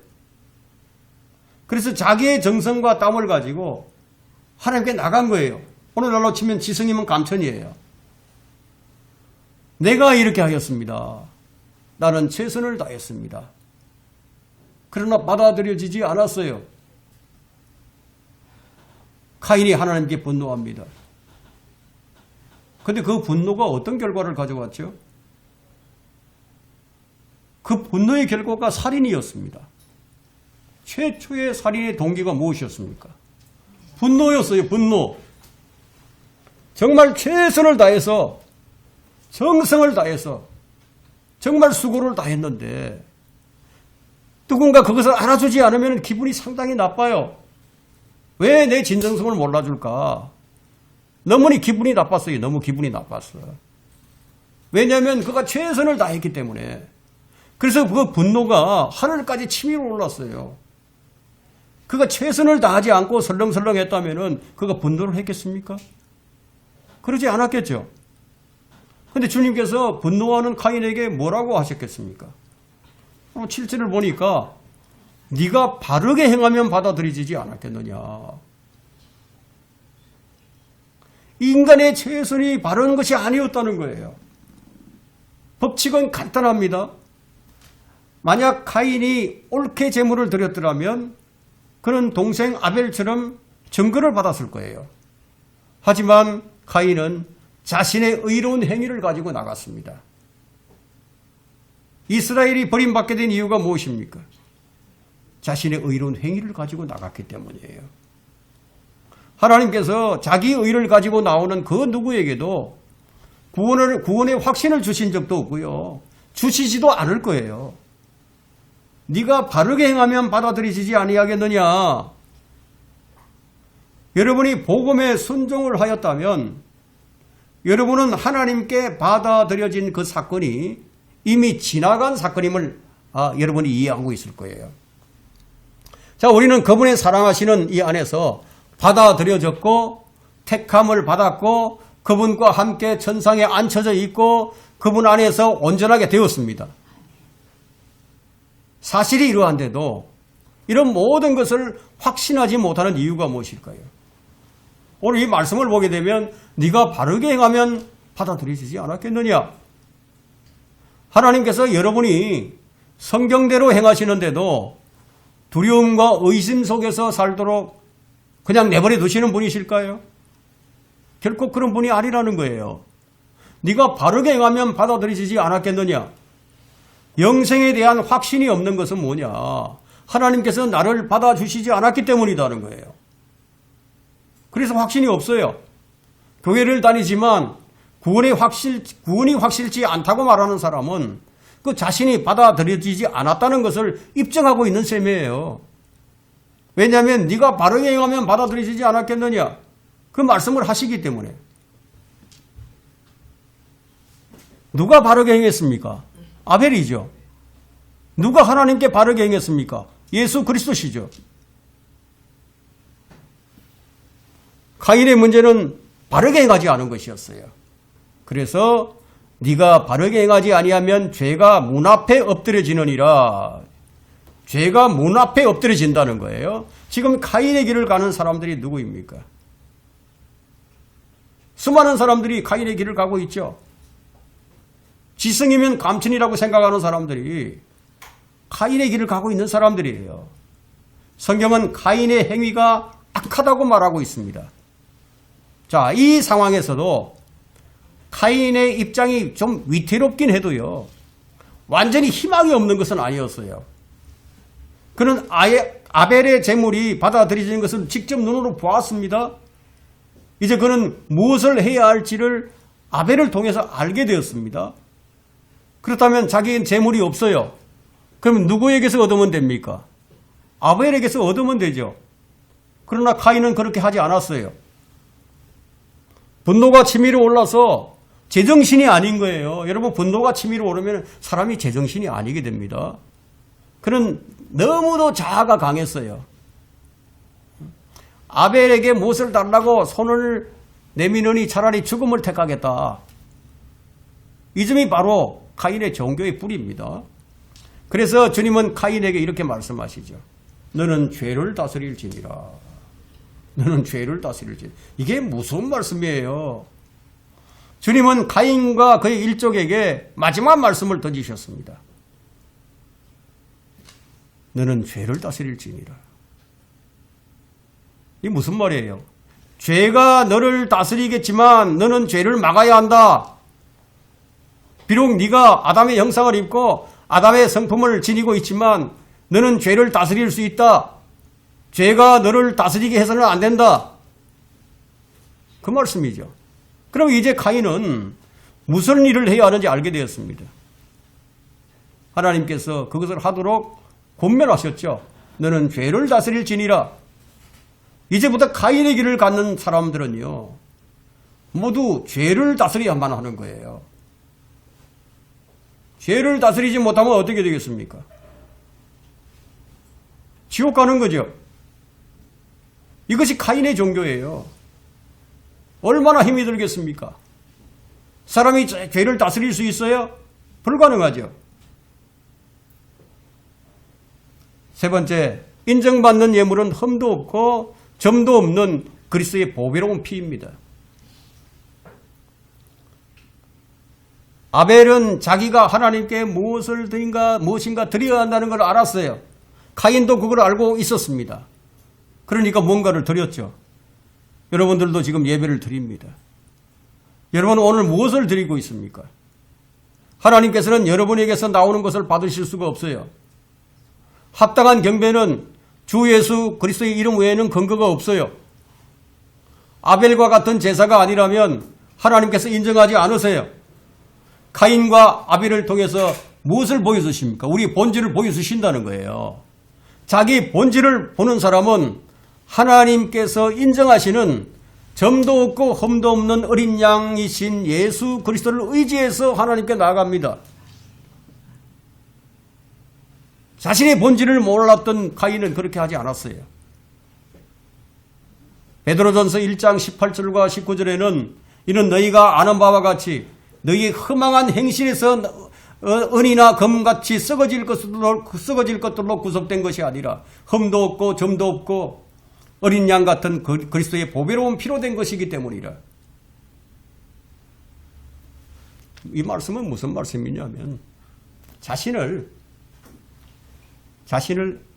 그래서 자기의 정성과 땀을 가지고 하나님께 나간 거예요. 오늘날로 치면 지성이면 감천이에요. 내가 이렇게 하였습니다. 나는 최선을 다했습니다. 그러나 받아들여지지 않았어요. 카인이 하나님께 분노합니다. 그런데 그 분노가 어떤 결과를 가져왔죠? 그 분노의 결과가 살인이었습니다. 최초의 살인의 동기가 무엇이었습니까? 분노였어요. 분노. 정말 최선을 다해서 정성을 다해서 정말 수고를 다했는데 누군가 그것을 알아주지 않으면 기분이 상당히 나빠요. 왜 내 진정성을 몰라줄까? 너무 기분이 나빴어요. 너무 기분이 나빴어. 왜냐하면 그가 최선을 다했기 때문에. 그래서 그 분노가 하늘까지 치밀어 올랐어요. 그가 최선을 다하지 않고 설렁설렁 했다면 그가 분노를 했겠습니까? 그러지 않았겠죠. 그런데 주님께서 분노하는 카인에게 뭐라고 하셨겠습니까? 7절을 보니까 네가 바르게 행하면 받아들여지지 않았겠느냐. 인간의 최선이 바른 것이 아니었다는 거예요. 법칙은 간단합니다. 만약 카인이 옳게 제물을 드렸더라면 그는 동생 아벨처럼 증거를 받았을 거예요. 하지만 카인은 자신의 의로운 행위를 가지고 나갔습니다. 이스라엘이 버림받게 된 이유가 무엇입니까? 자신의 의로운 행위를 가지고 나갔기 때문이에요. 하나님께서 자기 의를 가지고 나오는 그 누구에게도 구원의 확신을 주신 적도 없고요. 주시지도 않을 거예요. 네가 바르게 행하면 받아들여지지 아니하겠느냐. 여러분이 복음에 순종을 하였다면 여러분은 하나님께 받아들여진 그 사건이 이미 지나간 사건임을 여러분이 이해하고 있을 거예요. 자, 우리는 그분의 사랑하시는 이 안에서 받아들여졌고 택함을 받았고 그분과 함께 천상에 앉혀져 있고 그분 안에서 온전하게 되었습니다. 사실이 이러한데도 이런 모든 것을 확신하지 못하는 이유가 무엇일까요? 오늘 이 말씀을 보게 되면 네가 바르게 행하면 받아들여지지 않았겠느냐? 하나님께서 여러분이 성경대로 행하시는데도 두려움과 의심 속에서 살도록 그냥 내버려 두시는 분이실까요? 결코 그런 분이 아니라는 거예요. 네가 바르게 행하면 받아들여지지 않았겠느냐? 영생에 대한 확신이 없는 것은 뭐냐? 하나님께서 나를 받아주시지 않았기 때문이라는 거예요. 그래서 확신이 없어요. 교회를 다니지만 구원이 확실치 않다고 말하는 사람은 그 자신이 받아들여지지 않았다는 것을 입증하고 있는 셈이에요. 왜냐하면 네가 바르게 행하면 받아들여지지 않았겠느냐? 그 말씀을 하시기 때문에. 누가 바르게 행했습니까? 아벨이죠. 누가 하나님께 바르게 행했습니까? 예수 그리스도시죠. 카인의 문제는 바르게 행하지 않은 것이었어요. 그래서 네가 바르게 행하지 아니하면 죄가 문 앞에 엎드려지느니라. 죄가 문 앞에 엎드려진다는 거예요. 지금 카인의 길을 가는 사람들이 누구입니까? 수많은 사람들이 카인의 길을 가고 있죠. 지성이면 감천이라고 생각하는 사람들이 카인의 길을 가고 있는 사람들이에요. 성경은 카인의 행위가 악하다고 말하고 있습니다. 자, 이 상황에서도 카인의 입장이 좀 위태롭긴 해도요. 완전히 희망이 없는 것은 아니었어요. 그는 아벨의 제물이 받아들여지는 것을 직접 눈으로 보았습니다. 이제 그는 무엇을 해야 할지를 아벨을 통해서 알게 되었습니다. 그렇다면 자기는 제물이 없어요. 그러면 누구에게서 얻으면 됩니까? 아벨에게서 얻으면 되죠. 그러나 카인은 그렇게 하지 않았어요. 분노가 치밀어 올라서 제정신이 아닌 거예요. 여러분, 분노가 치밀어 오르면 사람이 제정신이 아니게 됩니다. 그는 너무도 자아가 강했어요. 아벨에게 무엇을 달라고 손을 내미느니 차라리 죽음을 택하겠다. 이 점이 바로 카인의 종교의 뿌리입니다. 그래서 주님은 카인에게 이렇게 말씀하시죠. 너는 죄를 다스릴지니라. 너는 죄를 다스릴지니라. 이게 무슨 말씀이에요? 주님은 카인과 그의 일족에게 마지막 말씀을 던지셨습니다. 너는 죄를 다스릴지니라. 이게 무슨 말이에요? 죄가 너를 다스리겠지만 너는 죄를 막아야 한다. 비록 네가 아담의 형상을 입고 아담의 성품을 지니고 있지만 너는 죄를 다스릴 수 있다. 죄가 너를 다스리게 해서는 안 된다. 그 말씀이죠. 그럼 이제 카인은 무슨 일을 해야 하는지 알게 되었습니다. 하나님께서 그것을 하도록 권면하셨죠. 너는 죄를 다스릴지니라. 이제부터 카인의 길을 갖는 사람들은요, 모두 죄를 다스려야만 하는 거예요. 죄를 다스리지 못하면 어떻게 되겠습니까? 지옥 가는 거죠. 이것이 카인의 종교예요. 얼마나 힘이 들겠습니까? 사람이 죄를 다스릴 수 있어요? 불가능하죠. 세 번째, 인정받는 예물은 흠도 없고 점도 없는 그리스도의 보배로운 피입니다. 아벨은 자기가 하나님께 무엇인가 드려야 한다는 걸 알았어요. 카인도 그걸 알고 있었습니다. 그러니까 뭔가를 드렸죠. 여러분들도 지금 예배를 드립니다. 여러분은 오늘 무엇을 드리고 있습니까? 하나님께서는 여러분에게서 나오는 것을 받으실 수가 없어요. 합당한 경배는 주 예수 그리스도의 이름 외에는 근거가 없어요. 아벨과 같은 제사가 아니라면 하나님께서 인정하지 않으세요. 카인과 아벨을 통해서 무엇을 보여주십니까? 우리 본질을 보여주신다는 거예요. 자기 본질을 보는 사람은 하나님께서 인정하시는 점도 없고 흠도 없는 어린 양이신 예수 그리스도를 의지해서 하나님께 나아갑니다. 자신의 본질을 몰랐던 카인은 그렇게 하지 않았어요. 베드로전서 1장 18절과 19절에는 이는 너희가 아는 바와 같이 너희의 허망한 행실에서 은이나 금같이 썩어질 것들로 구속된 것이 아니라 흠도 없고 점도 없고 어린 양 같은 그리스도의 보배로운 피로 된 것이기 때문이라. 이 말씀은 무슨 말씀이냐면 자신을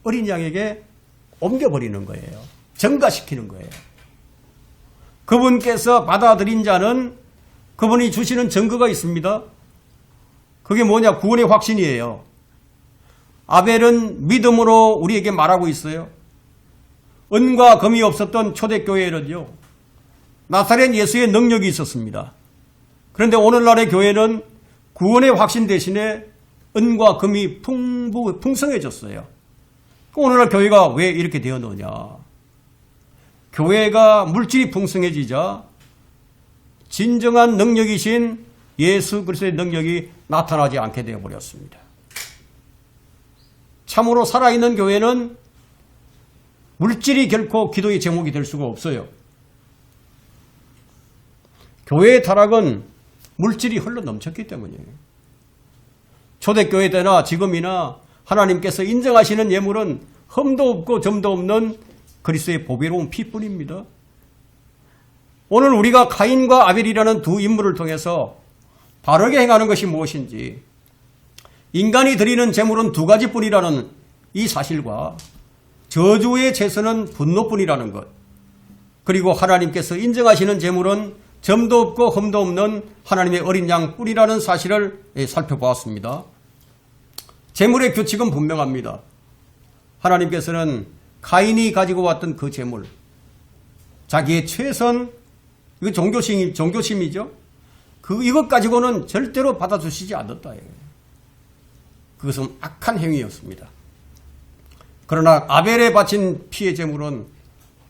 어린 양에게 옮겨버리는 거예요. 전가시키는 거예요. 그분께서 받아들인 자는 그분이 주시는 증거가 있습니다. 그게 뭐냐? 구원의 확신이에요. 아벨은 믿음으로 우리에게 말하고 있어요. 은과 금이 없었던 초대교회는요, 나사렛 예수의 능력이 있었습니다. 그런데 오늘날의 교회는 구원의 확신 대신에 은과 금이 풍성해졌어요. 오늘날 교회가 왜 이렇게 되었느냐? 교회가 물질이 풍성해지자 진정한 능력이신 예수 그리스도의 능력이 나타나지 않게 되어버렸습니다. 참으로 살아있는 교회는 물질이 결코 기도의 제목이 될 수가 없어요. 교회의 타락은 물질이 흘러 넘쳤기 때문이에요. 초대교회 때나 지금이나 하나님께서 인정하시는 예물은 흠도 없고 점도 없는 그리스도의 보배로운 피뿐입니다. 오늘 우리가 카인과 아벨이라는 두 인물을 통해서 바르게 행하는 것이 무엇인지, 인간이 드리는 제물은 두 가지뿐이라는 이 사실과 저주의 제사는 분노뿐이라는 것, 그리고 하나님께서 인정하시는 제물은 점도 없고 흠도 없는 하나님의 어린 양뿐이라는 사실을 살펴보았습니다. 제물의 규칙은 분명합니다. 하나님께서는 카인이 가지고 왔던 그 재물, 자기의 최선, 이거 종교심이죠. 이것 가지고는 절대로 받아주시지 않았다. 그것은 악한 행위였습니다. 그러나 아벨에 바친 피의 제물은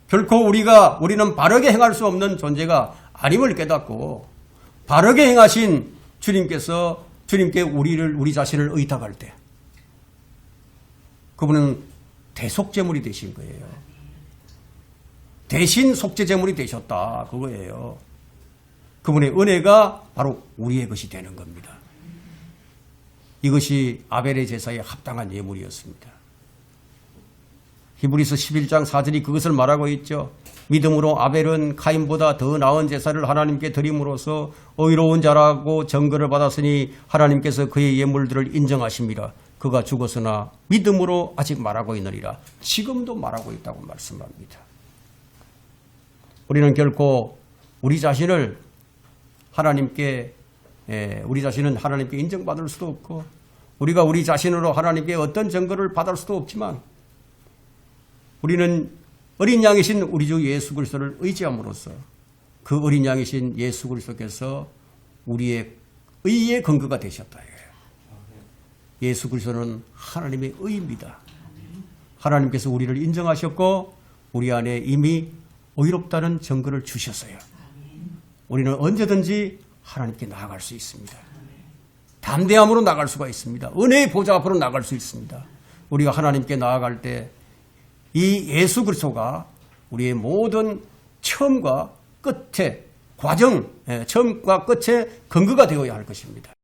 결코 우리는 바르게 행할 수 없는 존재가 아님을 깨닫고 바르게 행하신 주님께 우리 자신을 의탁할 때 그분은 대속제물이 되신 거예요. 대신 속죄제물이 되셨다. 그거예요. 그분의 은혜가 바로 우리의 것이 되는 겁니다. 이것이 아벨의 제사에 합당한 예물이었습니다. 히브리서 11장 4절이 그것을 말하고 있죠. 믿음으로 아벨은 카인보다 더 나은 제사를 하나님께 드림으로써 의로운 자라고 증거를 받았으니 하나님께서 그의 예물들을 인정하심이라. 그가 죽었으나 믿음으로 아직 말하고 있느니라. 지금도 말하고 있다고 말씀합니다. 우리는 결코 우리 자신은 하나님께 인정받을 수도 없고 우리가 우리 자신으로 하나님께 어떤 증거를 받을 수도 없지만 우리는 어린 양이신 우리 주 예수 그리스도를 의지함으로써 그 어린 양이신 예수 그리스도께서 우리의 의의 근거가 되셨다. 예수 그리스도는 하나님의 의입니다. 하나님께서 우리를 인정하셨고 우리 안에 이미 의롭다는 증거를 주셨어요. 우리는 언제든지 하나님께 나아갈 수 있습니다. 담대함으로 나갈 수가 있습니다. 은혜의 보좌 앞으로 나갈 수 있습니다. 우리가 하나님께 나아갈 때 이 예수 그리스도가 우리의 모든 처음과 끝에 과정, 처음과 끝에 근거가 되어야 할 것입니다.